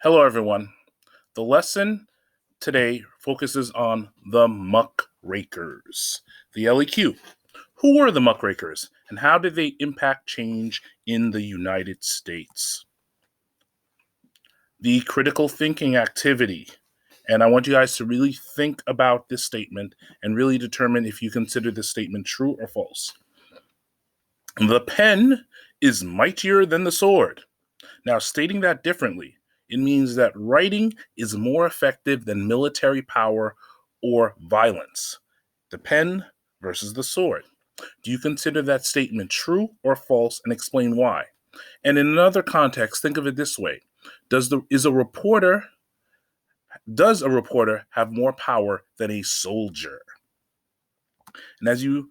Hello, everyone. The lesson today focuses on the Muckrakers, the LEQ. Who were the Muckrakers, and how did they impact change in the United States? The critical thinking activity. And I want you guys to really think about this statement and really determine if you consider this statement true or false. The pen is mightier than the sword. Now, stating that differently, it means that writing is more effective than military power or violence. The pen versus the sword. Do you consider that statement true or false, and explain why? And in another context, think of it this way. Does a reporter have more power than a soldier? And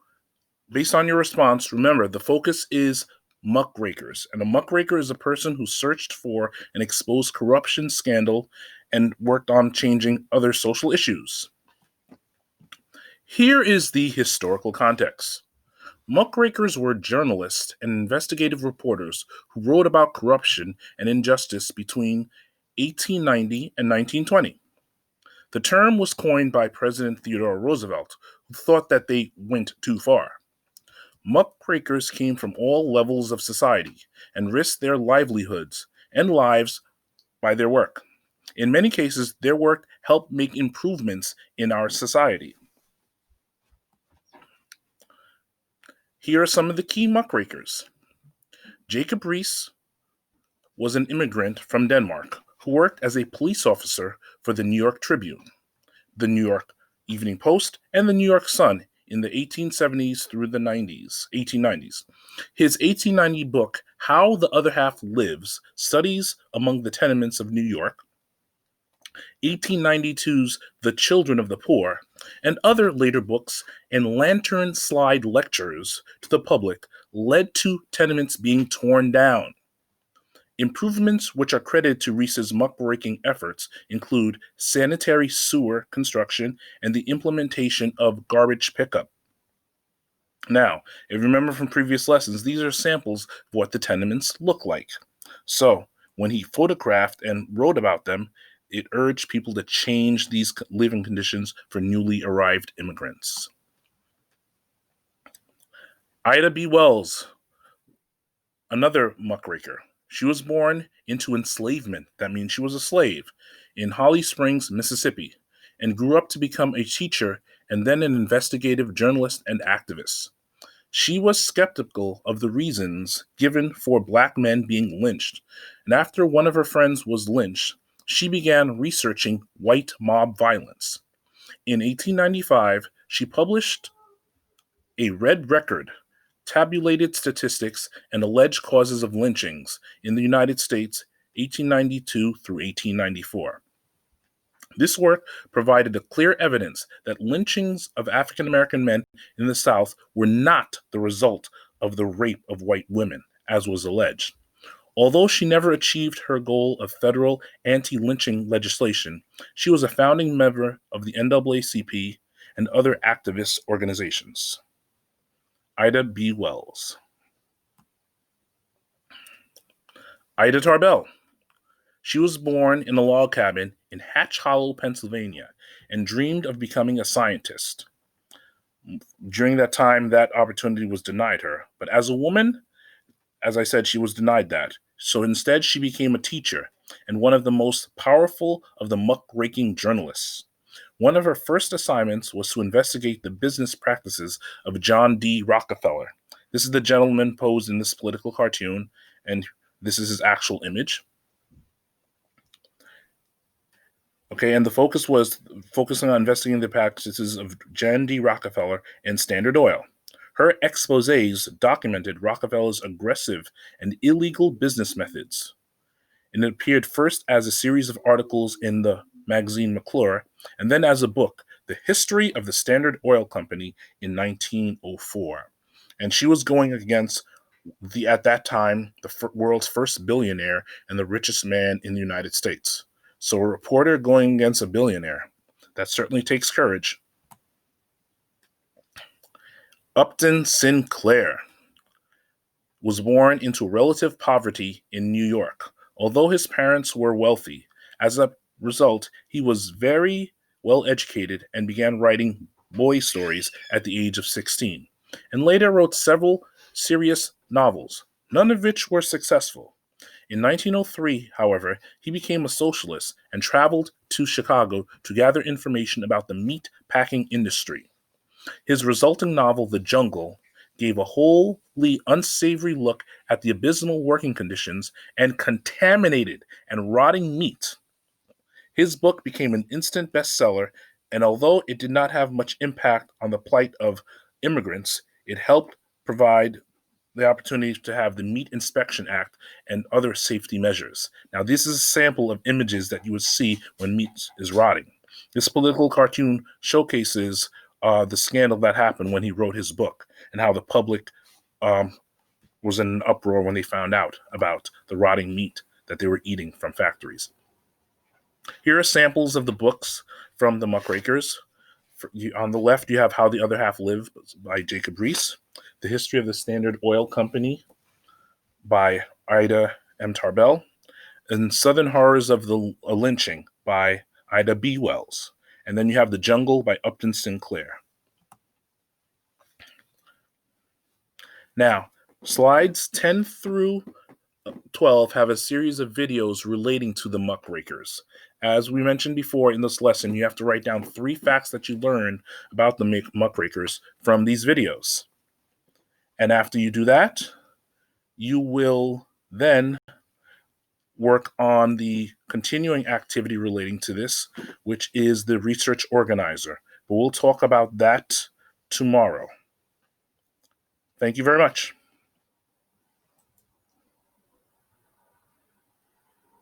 based on your response, remember the focus is muckrakers. And a muckraker is a person who searched for and exposed corruption scandal and worked on changing other social issues. Here is the historical context. Muckrakers were journalists and investigative reporters who wrote about corruption and injustice between 1890 and 1920. The term was coined by President Theodore Roosevelt, who thought that they went too far. Muckrakers came from all levels of society and risked their livelihoods and lives by their work. In many cases, their work helped make improvements in our society. Here are some of the key muckrakers. Jacob Riis was an immigrant from Denmark who worked as a police officer for the New York Tribune, the New York Evening Post, and the New York Sun in the 1870s through the 1890s. His 1890 book, How the Other Half Lives, studies among the tenements of New York, 1892's The Children of the Poor, and other later books and lantern slide lectures to the public led to tenements being torn down. Improvements which are credited to Riis's muckraking efforts include sanitary sewer construction and the implementation of garbage pickup. Now, if you remember from previous lessons, these are samples of what the tenements look like. So, when he photographed and wrote about them, it urged people to change these living conditions for newly arrived immigrants. Ida B. Wells, another muckraker. She was born into enslavement, that means she was a slave, in Holly Springs, Mississippi, and grew up to become a teacher and then an investigative journalist and activist. She was skeptical of the reasons given for black men being lynched, and after one of her friends was lynched, she began researching white mob violence. In 1895, she published a red record, tabulated statistics and alleged causes of lynchings in the United States, 1892 through 1894. This work provided a clear evidence that lynchings of African American men in the South were not the result of the rape of white women, as was alleged. Although she never achieved her goal of federal anti-lynching legislation, she was a founding member of the NAACP and other activist organizations. Ida B. Wells. Ida Tarbell. She was born in a log cabin in Hatch Hollow, Pennsylvania, and dreamed of becoming a scientist. During that time, that opportunity was denied her. But as a woman, as I said, she was denied that. So instead, she became a teacher and one of the most powerful of the muckraking journalists. One of her first assignments was to investigate the business practices of John D. Rockefeller. This is the gentleman posed in this political cartoon, and this is his actual image. Okay, and the focus was focusing on investigating the practices of John D. Rockefeller and Standard Oil. Her exposés documented Rockefeller's aggressive and illegal business methods. And it appeared first as a series of articles in the magazine McClure, and then as a book, The History of the Standard Oil Company, in 1904. And she was going against at that time, the world's first billionaire and the richest man in the United States. So a reporter going against a billionaire, that certainly takes courage. Upton Sinclair was born into relative poverty in New York. Although his parents were wealthy, As a result, he was very well educated and began writing boy stories at the age of 16, and later wrote several serious novels, none of which were successful. In 1903, however, he became a socialist and traveled to Chicago to gather information about the meat packing industry. His resulting novel, The Jungle, gave a wholly unsavory look at the abysmal working conditions and contaminated and rotting meat. His book became an instant bestseller, and although it did not have much impact on the plight of immigrants, it helped provide the opportunity to have the Meat Inspection Act and other safety measures. Now, this is a sample of images that you would see when meat is rotting. This political cartoon showcases the scandal that happened when he wrote his book and how the public um, was in an uproar when they found out about the rotting meat that they were eating from factories. Here are samples of the books from the Muckrakers. On the left, you have How the Other Half Lived by Jacob Riis, The History of the Standard Oil Company by Ida M. Tarbell, and Southern Horrors of the Lynching by Ida B. Wells. And then you have The Jungle by Upton Sinclair. Now, slides 10 through 12 have a series of videos relating to the Muckrakers. As we mentioned before in this lesson, you have to write down 3 facts that you learn about the Muckrakers from these videos. And after you do that, you will then work on the continuing activity relating to this, which is the research organizer. But we'll talk about that tomorrow. Thank you very much.